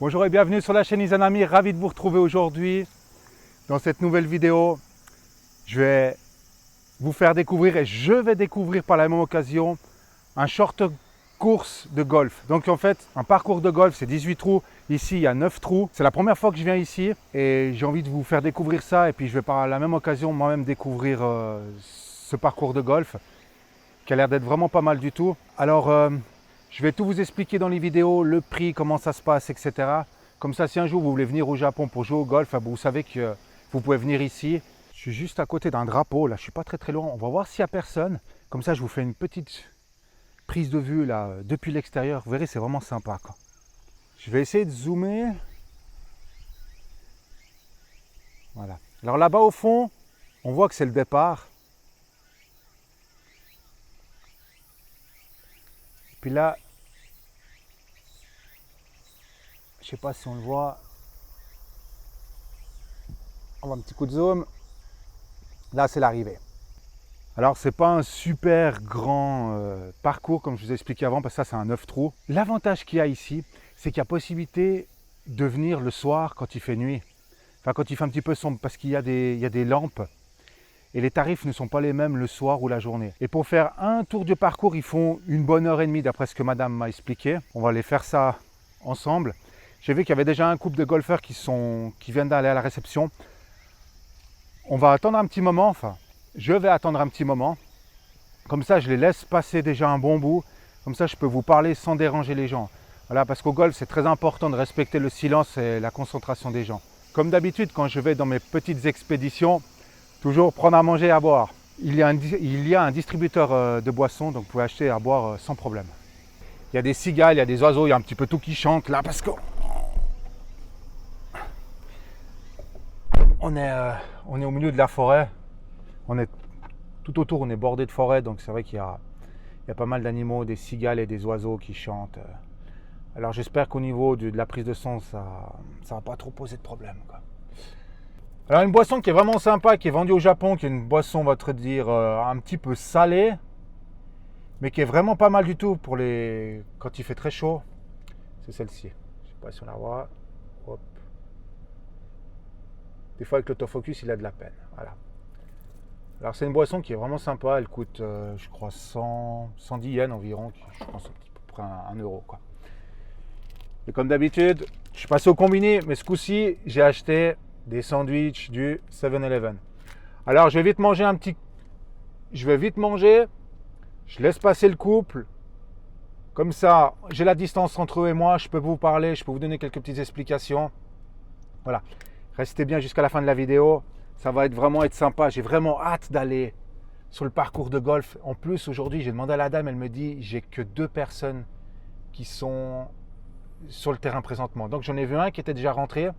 Bonjour et bienvenue sur la chaîne Izanami, ravi de vous retrouver aujourd'hui. Dans cette nouvelle vidéo, je vais vous faire découvrir et je vais découvrir par la même occasion un short course de golf. Donc en fait, un parcours de golf, c'est 18 trous. Ici, il y a 9 trous. C'est la première fois que je viens ici et j'ai envie de vous faire découvrir ça. Et puis je vais par la même occasion moi-même découvrir ce parcours de golf qui a l'air d'être vraiment pas mal du tout. Alors, je vais tout vous expliquer dans les vidéos, le prix, comment ça se passe, etc. Comme ça, si un jour vous voulez venir au Japon pour jouer au golf, vous savez que vous pouvez venir ici. Je suis juste à côté d'un drapeau, là, je ne suis pas très loin. On va voir s'il n'y a personne. Comme ça, je vous fais une petite prise de vue là, depuis l'extérieur. Vous verrez, c'est vraiment sympa, quoi. Je vais essayer de zoomer. Voilà. Alors là-bas au fond, on voit que c'est le départ. Et puis là, je ne sais pas si on le voit. On va un petit coup de zoom. Là, c'est l'arrivée. Alors, ce n'est pas un super grand parcours, comme je vous ai expliqué avant, parce que ça, c'est un 9 trous. L'avantage qu'il y a ici, c'est qu'il y a possibilité de venir le soir quand il fait nuit. Enfin, quand il fait un petit peu sombre, parce qu'il y a des lampes. Et les tarifs ne sont pas les mêmes le soir ou la journée. Et pour faire un tour du parcours, ils font une bonne heure et demie, d'après ce que madame m'a expliqué. On va aller faire ça ensemble. J'ai vu qu'il y avait déjà un couple de golfeurs qui viennent d'aller à la réception. On va attendre un petit moment, enfin, je vais attendre un petit moment. Comme ça, je les laisse passer déjà un bon bout. Comme ça, je peux vous parler sans déranger les gens. Voilà, parce qu'au golf, c'est très important de respecter le silence et la concentration des gens. Comme d'habitude, quand je vais dans mes petites expéditions, toujours prendre à manger et à boire. Il y a un distributeur de boissons, donc vous pouvez acheter à boire sans problème. Il y a des cigales, il y a des oiseaux, il y a un petit peu tout qui chante là, parce qu'on est au milieu de la forêt. Tout autour, on est bordé de forêt, donc c'est vrai qu'il y a pas mal d'animaux, des cigales et des oiseaux qui chantent. Alors j'espère qu'au niveau de la prise de son, ça va pas trop poser de problème, quoi. Alors une boisson qui est vraiment sympa, qui est vendue au Japon, qui est une boisson, on va te dire, un petit peu salée, mais qui est vraiment pas mal du tout pour quand il fait très chaud. C'est celle-ci. Je sais pas si on la voit. Hop. Des fois avec l'autofocus, il a de la peine. Voilà. Alors c'est une boisson qui est vraiment sympa. Elle coûte, je crois, 110 yens environ. Je pense à peu près 1 euro, quoi. Et comme d'habitude, je suis passé au combiné, mais ce coup-ci, j'ai acheté des sandwichs du 7-Eleven. Alors je vais vite manger je laisse passer le couple. Comme ça, j'ai la distance entre eux et moi, je peux vous parler, je peux vous donner quelques petites explications. Voilà, restez bien jusqu'à la fin de la vidéo, ça va vraiment être sympa. J'ai vraiment hâte d'aller sur le parcours de golf. En plus, aujourd'hui, j'ai demandé à la dame, elle me dit, j'ai que 2 personnes qui sont sur le terrain présentement. Donc j'en ai vu un qui était déjà rentré,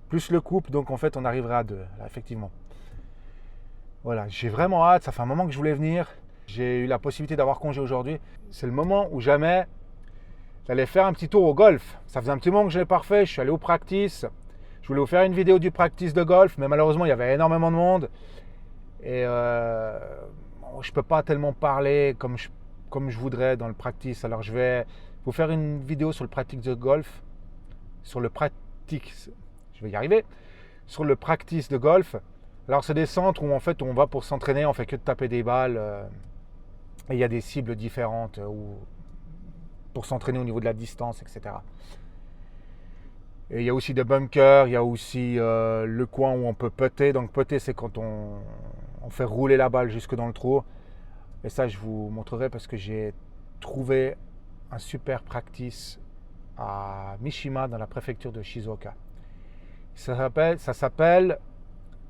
plus le couple, donc en fait on arriverait à 2, là, effectivement. Voilà, j'ai vraiment hâte, ça fait un moment que je voulais venir. J'ai eu la possibilité d'avoir congé aujourd'hui. C'est le moment où jamais j'allais faire un petit tour au golf. Ça faisait un petit moment que je ne l'ai pas refait, je suis allé au practice. Je voulais vous faire une vidéo du practice de golf, mais malheureusement il y avait énormément de monde. Et je ne peux pas tellement parler comme je voudrais dans le practice. Alors je vais vous faire une vidéo sur le practice de golf. Sur le practice de golf. Alors c'est des centres où en fait on va pour s'entraîner, on fait que de taper des balles. Et il y a des cibles différentes pour s'entraîner au niveau de la distance, etc. Et il y a aussi des bunkers, il y a aussi le coin où on peut putter. Donc putter, c'est quand on fait rouler la balle jusque dans le trou. Et ça, je vous montrerai parce que j'ai trouvé un super practice à Mishima, dans la préfecture de Shizuoka. Ça s'appelle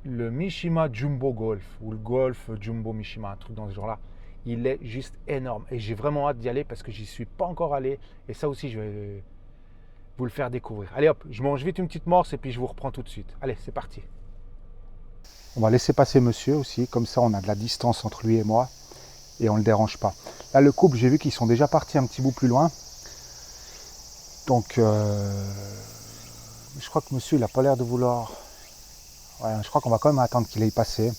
le Mishima Jumbo Golf, ou le Golf Jumbo Mishima, un truc dans ce genre-là. Il est juste énorme et j'ai vraiment hâte d'y aller parce que j'y suis pas encore allé. Et ça aussi, je vais vous le faire découvrir. Allez hop, je mange vite une petite morse et puis je vous reprends tout de suite. Allez, c'est parti. On va laisser passer monsieur aussi, comme ça on a de la distance entre lui et moi et on ne le dérange pas. Là, le couple, j'ai vu qu'ils sont déjà partis un petit bout plus loin. Donc, je crois que monsieur, il n'a pas l'air de vouloir... Ouais, je crois qu'on va quand même attendre qu'il aille passer.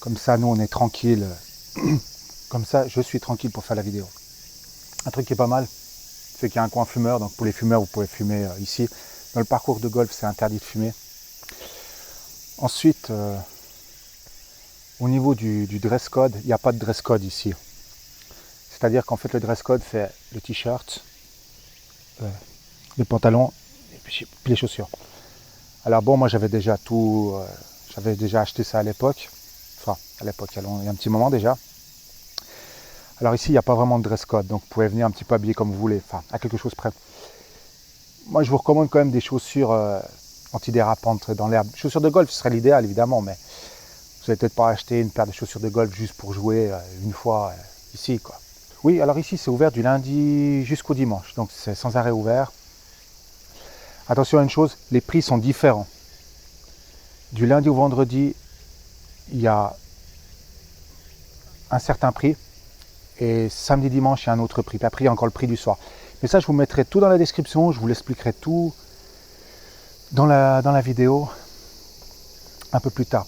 Comme ça, nous, on est tranquille. Comme ça, je suis tranquille pour faire la vidéo. Un truc qui est pas mal, c'est qu'il y a un coin fumeur, donc pour les fumeurs, vous pouvez fumer ici. Dans le parcours de golf, c'est interdit de fumer. Ensuite, au niveau du dress code, il n'y a pas de dress code ici. C'est-à-dire qu'en fait, le dress code, c'est le t-shirt, les pantalons et puis les chaussures. Alors bon, moi j'avais déjà acheté ça à l'époque. Enfin, à l'époque, il y a un petit moment déjà. Alors ici, il n'y a pas vraiment de dress code, donc vous pouvez venir un petit peu habillé comme vous voulez, enfin, à quelque chose près. Moi, je vous recommande quand même des chaussures antidérapantes dans l'herbe. Chaussures de golf, ce serait l'idéal, évidemment, mais vous n'allez peut-être pas acheter une paire de chaussures de golf juste pour jouer une fois ici, quoi. Oui, alors ici, c'est ouvert du lundi jusqu'au dimanche, donc c'est sans arrêt ouvert. Attention à une chose, les prix sont différents. Du lundi au vendredi, il y a un certain prix. Et samedi, dimanche, il y a un autre prix. Puis après, il y a encore le prix du soir. Mais ça, je vous mettrai tout dans la description. Je vous l'expliquerai tout dans la vidéo un peu plus tard.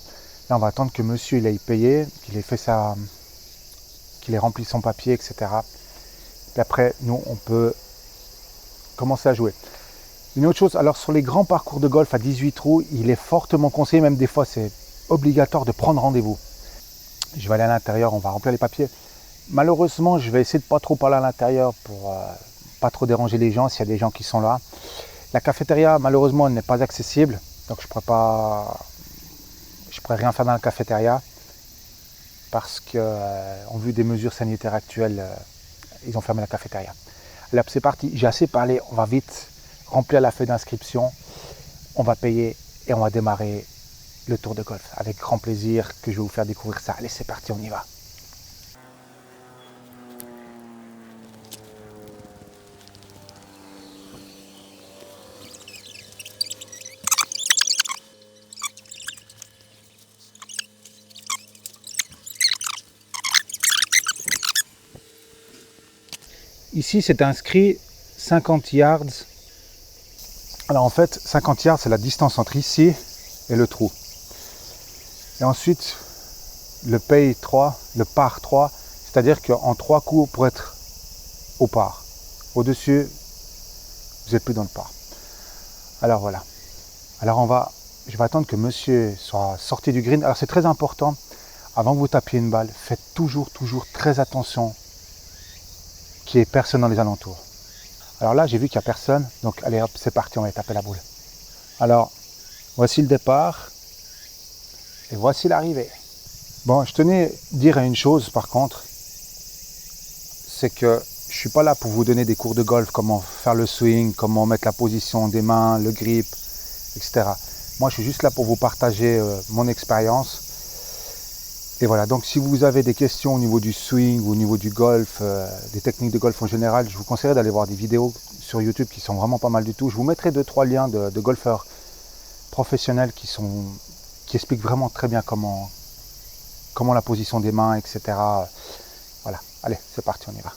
Là, on va attendre que monsieur il aille payer, qu'il ait rempli son papier, etc. Puis après, nous, on peut commencer à jouer. Une autre chose, alors sur les grands parcours de golf à 18 trous, il est fortement conseillé, même des fois, c'est obligatoire de prendre rendez-vous. Je vais aller à l'intérieur, on va remplir les papiers. Malheureusement, je vais essayer de pas trop parler à l'intérieur pour pas trop déranger les gens s'il y a des gens qui sont là. La cafétéria, malheureusement, elle n'est pas accessible, donc je pourrais rien faire dans la cafétéria parce que, en vue des mesures sanitaires actuelles, ils ont fermé la cafétéria. Allez, c'est parti. J'ai assez parlé. On va vite remplir la feuille d'inscription. On va payer et on va démarrer le tour de golf avec grand plaisir que je vais vous faire découvrir ça. Allez, c'est parti, on y va. Ici, c'est inscrit 50 yards. Alors en fait, 50 yards, c'est la distance entre ici et le trou. Et ensuite, le par 3, c'est-à-dire qu'en 3 coups pour être au par. Au-dessus, vous n'êtes plus dans le par. Alors voilà. Alors je vais attendre que monsieur soit sorti du green. Alors c'est très important, avant que vous tapiez une balle, faites toujours très attention qu'il n'y ait personne dans les alentours. Alors là, j'ai vu qu'il n'y a personne, donc allez hop, c'est parti, on va taper la boule. Alors, voici le départ, et voici l'arrivée. Bon, je tenais à dire une chose par contre, c'est que je ne suis pas là pour vous donner des cours de golf, comment faire le swing, comment mettre la position des mains, le grip, etc. Moi, je suis juste là pour vous partager mon expérience. Et voilà, donc si vous avez des questions au niveau du swing ou au niveau du golf, des techniques de golf en général, je vous conseillerais d'aller voir des vidéos sur YouTube qui sont vraiment pas mal du tout. Je vous mettrai 2-3 liens de golfeurs professionnels qui expliquent vraiment très bien comment la position des mains, etc. Voilà, allez, c'est parti, on y va.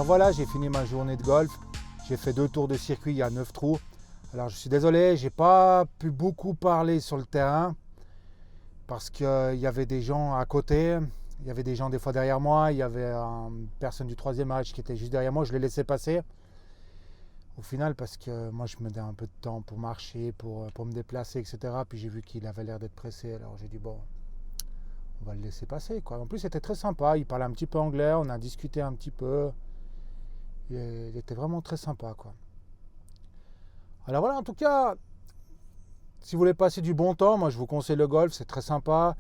Alors voilà, j'ai fini ma journée de golf. J'ai fait 2 tours de circuit, il y a 9 trous. Alors je suis désolé, j'ai pas pu beaucoup parler sur le terrain parce qu'il y avait des gens à côté. Il y avait des gens des fois derrière moi. Il y avait une personne du 3e match qui était juste derrière moi. Je l'ai laissé passer. Au final, parce que moi je me donnais un peu de temps pour marcher, pour me déplacer, etc. Puis j'ai vu qu'il avait l'air d'être pressé. Alors j'ai dit bon, on va le laisser passer, quoi. En plus, c'était très sympa. Il parlait un petit peu anglais. On a discuté un petit peu. Il était vraiment très sympa, quoi. Alors voilà, en tout cas, si vous voulez passer du bon temps, moi je vous conseille le golf. C'est très sympa.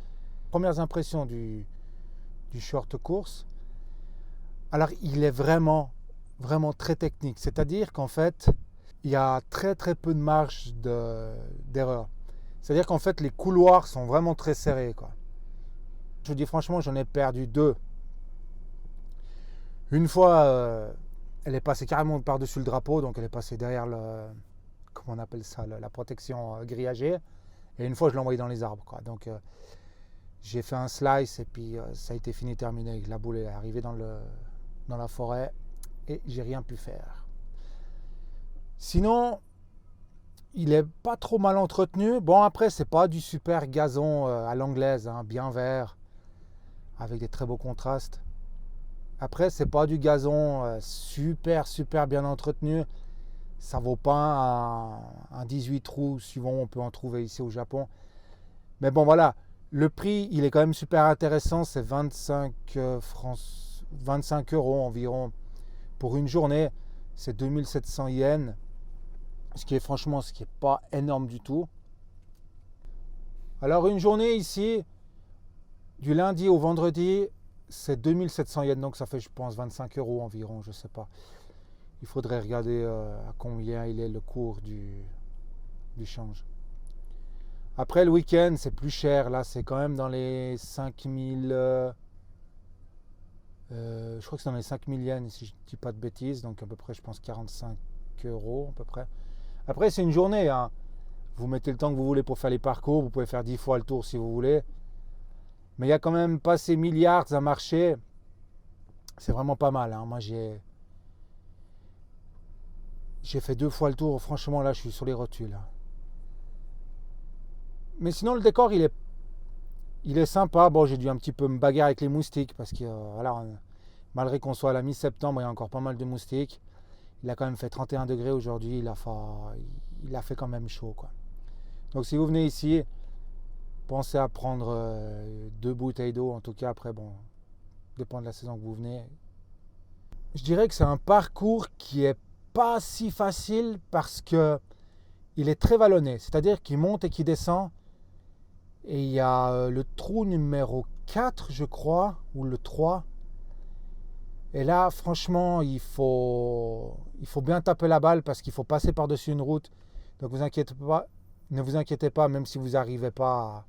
Premières impressions du short course. Alors, il est vraiment très technique. C'est-à-dire qu'en fait, il y a très peu de marge d'erreur. C'est-à-dire qu'en fait, les couloirs sont vraiment très serrés, quoi. Je vous dis franchement, j'en ai perdu 2. Une fois, elle est passée carrément par-dessus le drapeau, donc elle est passée derrière comment on appelle ça, la protection grillagée. Et une fois, je l'ai envoyée dans les arbres, quoi. Donc, j'ai fait un slice et puis ça a été fini, terminé. La boule est arrivée dans la forêt et j'ai rien pu faire. Sinon, il est pas trop mal entretenu. Bon, après, c'est pas du super gazon à l'anglaise, hein, bien vert, avec des très beaux contrastes. Après, c'est pas du gazon super bien entretenu. Ça vaut pas un 18 trous, suivant on peut en trouver ici au Japon. Mais bon, voilà. Le prix, il est quand même super intéressant. C'est 25 euros environ pour une journée. C'est 2700 yens. Ce qui est pas énorme du tout. Alors, une journée ici, du lundi au vendredi, c'est 2700 yens. Donc, ça fait, je pense, 25 euros environ. Je sais pas. Il faudrait regarder à combien il est le cours du change. Après, le week-end, c'est plus cher. Là, c'est quand même dans les 5000... je crois que c'est dans les 5000 yens, si je ne dis pas de bêtises. Donc, à peu près, je pense, 45 euros, à peu près. Après, c'est une journée, hein. Vous mettez le temps que vous voulez pour faire les parcours. Vous pouvez faire 10 fois le tour si vous voulez. Mais il n'y a quand même pas ces milliards à marcher. C'est vraiment pas mal, hein. Moi, j'ai fait 2 fois le tour. Franchement, là, je suis sur les rotules, hein. Mais sinon, le décor, il est sympa. Bon, j'ai dû un petit peu me bagarrer avec les moustiques parce que, voilà, malgré qu'on soit à la mi-septembre, il y a encore pas mal de moustiques. Il a quand même fait 31 degrés aujourd'hui. Il a fait quand même chaud, quoi. Donc, si vous venez ici, pensez à prendre 2 bouteilles d'eau. En tout cas, après, bon, dépend de la saison que vous venez. Je dirais que c'est un parcours qui est pas si facile parce que il est très vallonné. C'est-à-dire qu'il monte et qu'il descend. Et il y a le trou numéro 4, je crois, ou le 3. Et là, franchement, il faut bien taper la balle parce qu'il faut passer par-dessus une route. Donc, ne vous inquiétez pas, même si vous n'arrivez pas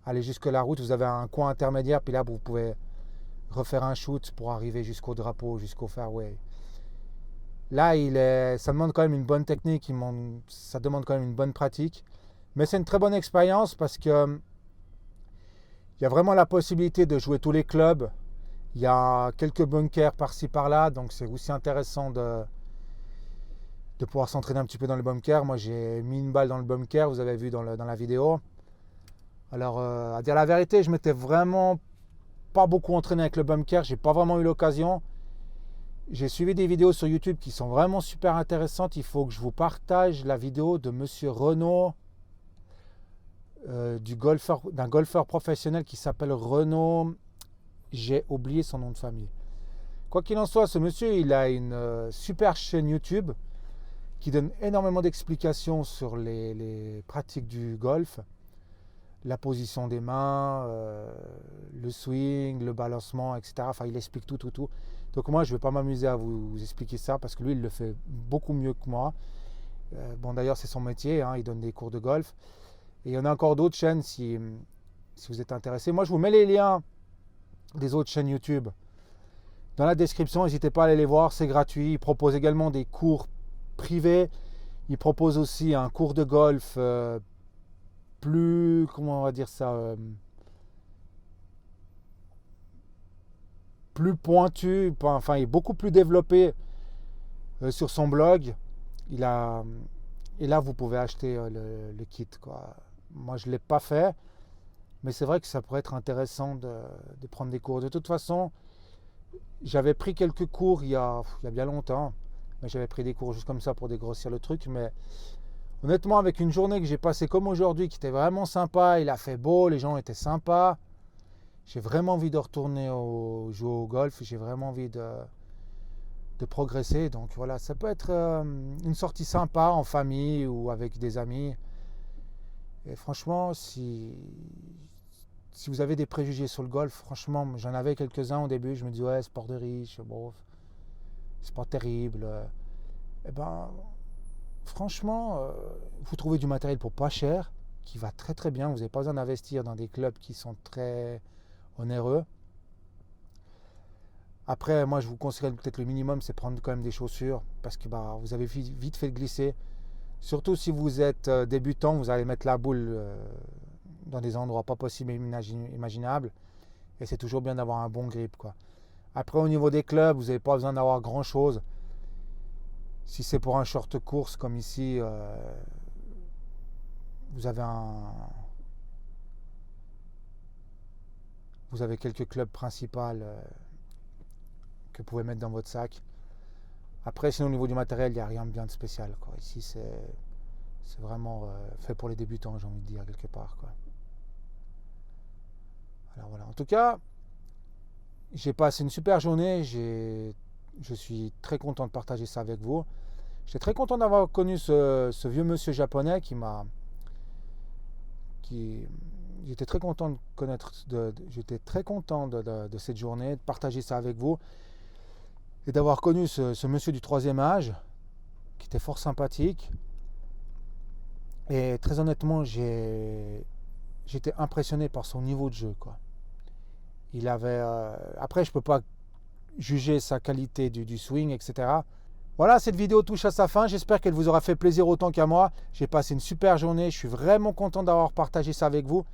à aller jusque la route, vous avez un coin intermédiaire. Puis là, vous pouvez refaire un shoot pour arriver jusqu'au drapeau, jusqu'au fairway. Là, ça demande quand même une bonne technique, ça demande quand même une bonne pratique. Mais c'est une très bonne expérience parce que il y a vraiment la possibilité de jouer tous les clubs. Il y a quelques bunkers par-ci par-là, donc c'est aussi intéressant de pouvoir s'entraîner un petit peu dans le bunker. Moi, j'ai mis une balle dans le bunker, vous avez vu dans la vidéo. Alors, à dire la vérité, je m'étais vraiment pas beaucoup entraîné avec le bunker. J'ai pas vraiment eu l'occasion. J'ai suivi des vidéos sur YouTube qui sont vraiment super intéressantes. Il faut que je vous partage la vidéo de Monsieur Renaud, d'un golfeur professionnel qui s'appelle Renaud. J'ai oublié son nom de famille. Quoi qu'il en soit, ce monsieur, il a une super chaîne YouTube qui donne énormément d'explications sur les pratiques du golf, la position des mains, le swing, le balancement, etc. Enfin, il explique tout. Donc moi, je ne vais pas m'amuser à vous expliquer ça parce que lui, il le fait beaucoup mieux que moi. Bon, d'ailleurs, c'est son métier, hein, il donne des cours de golf. Et il y en a encore d'autres chaînes si vous êtes intéressé. Moi, je vous mets les liens des autres chaînes YouTube dans la description. N'hésitez pas à aller les voir, c'est gratuit. Il propose également des cours privés. Il propose aussi un cours de golf plus, comment on va dire ça, plus pointu, enfin il est beaucoup plus développé sur son blog. Et là vous pouvez acheter le kit, quoi. Moi je ne l'ai pas fait, mais c'est vrai que ça pourrait être intéressant de prendre des cours. De toute façon, j'avais pris quelques cours il y a bien longtemps, mais j'avais pris des cours juste comme ça pour dégrossir le truc. Mais honnêtement, avec une journée que j'ai passée comme aujourd'hui, qui était vraiment sympa, il a fait beau, les gens étaient sympas, j'ai vraiment envie de retourner jouer au golf, j'ai vraiment envie de progresser. Donc voilà, ça peut être une sortie sympa en famille ou avec des amis. Et franchement, si vous avez des préjugés sur le golf, franchement, j'en avais quelques-uns au début, je me disais, ouais, sport de riche, bon, c'est pas terrible. Eh ben, franchement, vous trouvez du matériel pour pas cher, qui va très très bien, vous n'avez pas besoin d'investir dans des clubs qui sont très onéreux. Après, moi, je vous conseille peut-être le minimum, c'est prendre quand même des chaussures, parce que vous avez vite fait de glisser. Surtout si vous êtes débutant, vous allez mettre la boule dans des endroits pas possibles et imaginables. Et c'est toujours bien d'avoir un bon grip, quoi. Après, au niveau des clubs, vous n'avez pas besoin d'avoir grand-chose. Si c'est pour un short course, comme ici, vous avez quelques clubs principaux que vous pouvez mettre dans votre sac. Après, sinon au niveau du matériel, il n'y a rien de bien de spécial, quoi. Ici, c'est vraiment fait pour les débutants, j'ai envie de dire, quelque part, quoi. Alors voilà. En tout cas, j'ai passé une super journée. Je suis très content de partager ça avec vous. J'étais très content d'avoir connu ce vieux monsieur japonais j'étais très content de connaître. J'étais très content de cette journée, de partager ça avec vous. Et d'avoir connu ce monsieur du 3e âge, qui était fort sympathique. Et très honnêtement, j'étais impressionné par son niveau de jeu, quoi. Il avait... après, je ne peux pas juger sa qualité du swing, etc. Voilà, cette vidéo touche à sa fin. J'espère qu'elle vous aura fait plaisir autant qu'à moi. J'ai passé une super journée. Je suis vraiment content d'avoir partagé ça avec vous.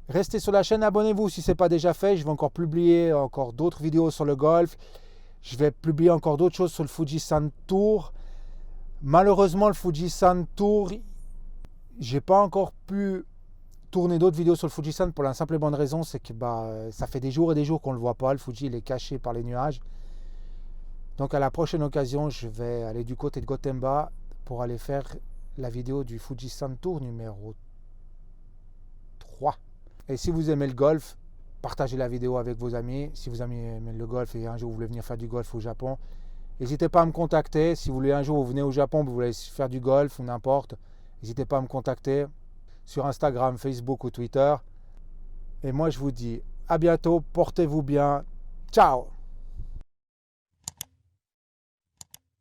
Restez sur la chaîne, abonnez-vous si ce n'est pas déjà fait. Je vais encore publier d'autres vidéos sur le golf. Je vais publier encore d'autres choses sur le Fujisan Tour. Malheureusement, le Fujisan Tour, j'ai pas encore pu tourner d'autres vidéos sur le Fujisan pour la simple et bonne raison, c'est que ça fait des jours et des jours qu'on ne le voit pas. Le Fuji, il est caché par les nuages. Donc à la prochaine occasion, je vais aller du côté de Gotemba pour aller faire la vidéo du Fujisan Tour numéro 3. Et si vous aimez le golf, partagez la vidéo avec vos amis. Si vous aimez le golf et un jour vous voulez venir faire du golf au Japon, n'hésitez pas à me contacter. Si vous voulez un jour vous venez au Japon, vous voulez faire du golf ou n'importe, n'hésitez pas à me contacter sur Instagram, Facebook ou Twitter. Et moi je vous dis à bientôt, portez-vous bien. Ciao!